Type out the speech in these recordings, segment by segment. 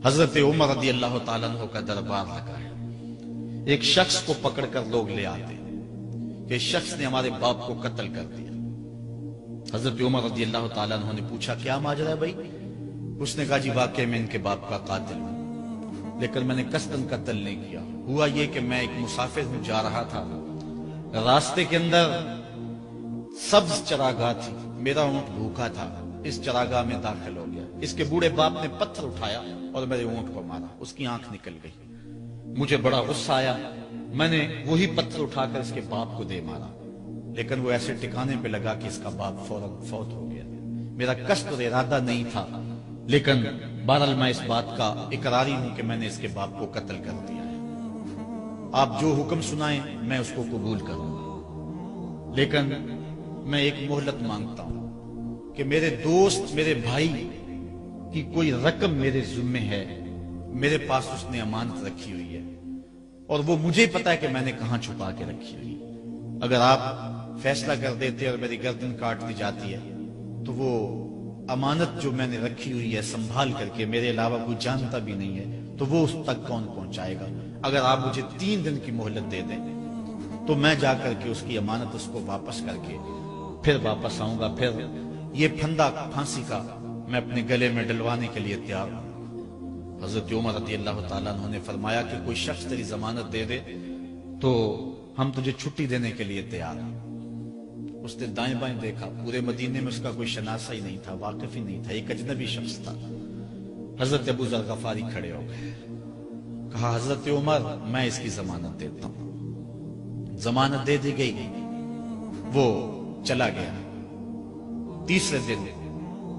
حضرت عمر رضی اللہ تعالیٰ عنہ کا دربار لگا ہے۔ ایک شخص کو پکڑ کر لوگ لے آتے کہ اس شخص نے ہمارے باپ کو قتل کر دیا۔ حضرت عمر رضی اللہ تعالیٰ عنہ نے پوچھا کیا ماجرا ہے بھائی؟ اس نے کہا جی واقعی میں ان کے باپ کا قاتل ہوں، لیکن میں نے قصداً قتل نہیں کیا۔ ہوا یہ کہ میں ایک مسافر ہوں، جا رہا تھا، راستے کے اندر سبز چراگاہ تھی، میرا اونٹ بھوکا تھا، اس چراگاہ میں داخل ہو گیا۔ اس کے بوڑھے باپ نے پتھر اٹھایا اور میرے اونٹ کو مارا، اس کی آنکھ نکل گئی۔ مجھے بڑا غصہ آیا، میں نے وہی پتھر اٹھا کر اس کے باپ کو دے مارا، لیکن وہ ایسے ٹکانے پہ لگا کہ اس کا باپ فوراً فوت ہو گیا۔ میرا قصد اور ارادہ نہیں تھا، لیکن بہرحال میں اس بات کا اقراری ہوں کہ میں نے اس کے باپ کو قتل کر دیا ہے۔ آپ جو حکم سنائیں میں اس کو قبول کروں گا، لیکن میں ایک مہلت مانگتا ہوں کہ میرے دوست، میرے بھائی کی کوئی رقم میرے ذمہ ہے، میرے پاس اس نے امانت رکھی ہوئی ہے اور وہ مجھے پتا ہے کہ میں نے کہاں چھپا کے رکھی ہوئی ہے۔ اگر آپ فیصلہ کر دیتے اور میری گردن کاٹ دی جاتی ہے تو وہ امانت جو میں نے رکھی ہوئی ہے سنبھال کر کے، میرے علاوہ کوئی جانتا بھی نہیں ہے، تو وہ اس تک کون پہنچائے گا؟ اگر آپ مجھے 3 دن کی مہلت دے دیں تو میں جا کر کے اس کی امانت اس کو واپس کر کے پھر واپس آؤں گا، پھر یہ پھندا پھانسی کا میں اپنے گلے میں ڈلوانے کے لیے تیار ہوں۔ حضرت عمر رضی اللہ تعالیٰ عنہ نے فرمایا کہ کوئی شخص تیری ضمانت دے دے تو ہم تجھے چھٹی دینے کے لیے تیار ہیں۔ اس نے دائیں بائیں دیکھا، پورے مدینے میں اس کا کوئی شناسہ ہی نہیں تھا، واقف ہی نہیں تھا، ایک اجنبی شخص تھا۔ حضرت ابو ذر غفاری کھڑے ہو گئے، کہا حضرت عمر میں اس کی ضمانت دیتا ہوں۔ ضمانت دے دی گئی، وہ چلا گیا۔ تیسرے دن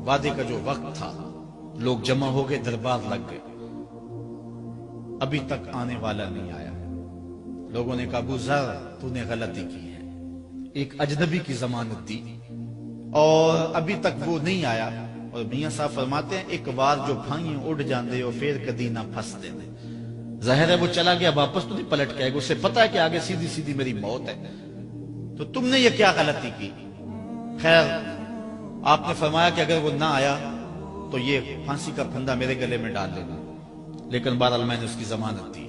وعدے کا جو وقت تھا، لوگ جمع ہو گئے، دربار لگ گئے، ابھی تک آنے والا نہیں آیا۔ لوگوں نے کہا ابو ذر تو نے غلطی کی ہے، ایک اجنبی کی ضمانت دی اور ابھی تک وہ نہیں آیا۔ اور میاں صاحب فرماتے ہیں ایک بار جو بھائیں اڑ جاندے اور پھر کدی نہ پھنس دیندے۔ ظاہر ہے وہ چلا گیا، واپس تو نہیں پلٹ کے آئے گا، اسے پتا ہے کہ آگے سیدھی سیدھی میری موت ہے، تو تم نے یہ کیا غلطی کی؟ خیر آپ نے فرمایا کہ اگر وہ نہ آیا تو یہ پھانسی کا پھندا میرے گلے میں ڈال لینا، لیکن بہرحال میں نے اس کی ضمانت دی۔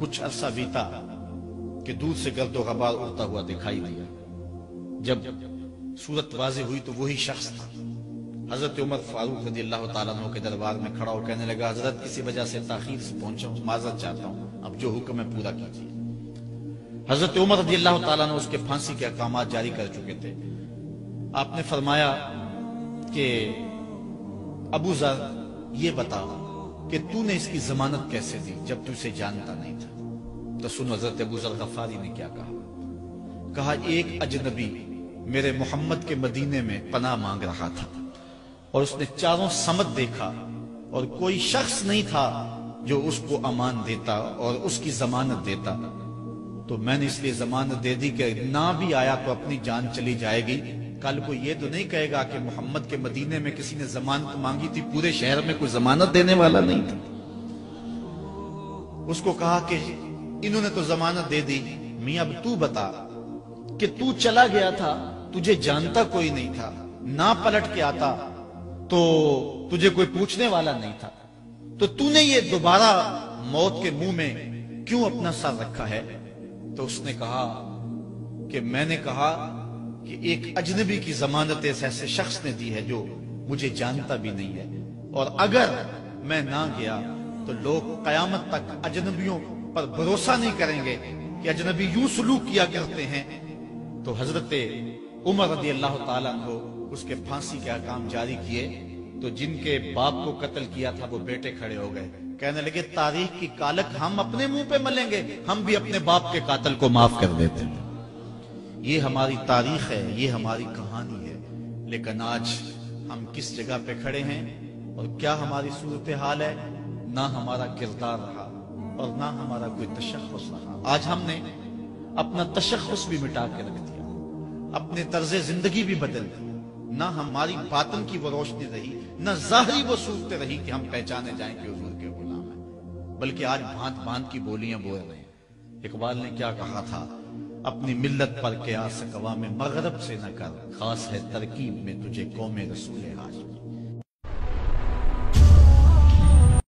کچھ عرصہ بیتا کہ دور سے گرد و غبار اڑتا ہوا دکھائی دیا۔ جب صورت واضح ہوئی تو وہی شخص تھا۔ حضرت عمر فاروق رضی اللہ تعالیٰ عنہ کے دربار میں کھڑا ہو کہنے لگا حضرت کسی وجہ سے تاخیر سے پہنچا ہوں، معذرت چاہتا ہوں، اب جو حکم ہے پورا کیجیے۔ حضرت عمر رضی اللہ تعالیٰ عنہ اس کے پھانسی کے احکامات جاری کر چکے تھے۔ آپ نے فرمایا کہ ابو ذر یہ بتا کہ تو نے اس کی ضمانت کیسے دی جب تو اسے جانتا نہیں تھا؟ تو سن حضرت ابو ذر غفاری نے کیا کہا۔ کہا ایک اجنبی میرے محمد کے مدینے میں پناہ مانگ رہا تھا اور اس نے چاروں سمت دیکھا اور کوئی شخص نہیں تھا جو اس کو امان دیتا اور اس کی ضمانت دیتا، تو میں نے اس لیے ضمانت دے دی کہ نہ بھی آیا تو اپنی جان چلی جائے گی، کل کو یہ تو نہیں کہے گا کہ محمد کے مدینے میں کسی نے ضمانت مانگی تھی، پورے شہر میں کوئی ضمانت دینے والا نہیں تھا۔ اس کو کہا کہ انہوں نے تو ضمانت دے دی، میاں اب تو بتا کہ تو چلا گیا تھا، تجھے جانتا کوئی نہیں تھا، نہ پلٹ کے آتا تو تجھے کوئی پوچھنے والا نہیں تھا، تو نے یہ دوبارہ موت کے منہ میں کیوں اپنا سر رکھا ہے؟ تو اس نے کہا کہ میں نے کہا کہ ایک اجنبی کی ضمانت ایسے شخص نے دی ہے جو مجھے جانتا بھی نہیں ہے، اور اگر میں نہ گیا تو لوگ قیامت تک اجنبیوں پر بھروسہ نہیں کریں گے کہ اجنبی یوں سلوک کیا کرتے ہیں۔ تو حضرت عمر رضی اللہ تعالیٰ عنہ اس کے پھانسی کے احکام جاری کیے، تو جن کے باپ کو قتل کیا تھا وہ بیٹے کھڑے ہو گئے، کہنے لگے تاریخ کی کالک ہم اپنے منہ پہ ملیں گے، ہم بھی اپنے باپ کے قاتل کو معاف کر دیتے ہیں۔ یہ ہماری تاریخ ہے، یہ ہماری کہانی ہے، لیکن آج ہم کس جگہ پہ کھڑے ہیں اور کیا ہماری صورتحال ہے؟ نہ ہمارا کردار رہا اور نہ ہمارا کوئی تشخص رہا۔ آج ہم نے اپنا تشخص بھی مٹا کے رکھ دیا، اپنے طرز زندگی بھی بدل دی، نہ ہماری باطن کی وہ روشنی رہی، نہ ظاہری وہ صورت رہی کہ ہم پہچانے جائیں کہ حضور کے غلام ہیں، بلکہ آج بھانت بھانت کی بولیاں بول رہے ہیں۔ اقبال نے کیا کہا تھا، اپنی ملت پر قیاس اقوام مغرب سے نہ کر، خاص ہے ترکیب میں تجھے قوم رسول ہاشمی۔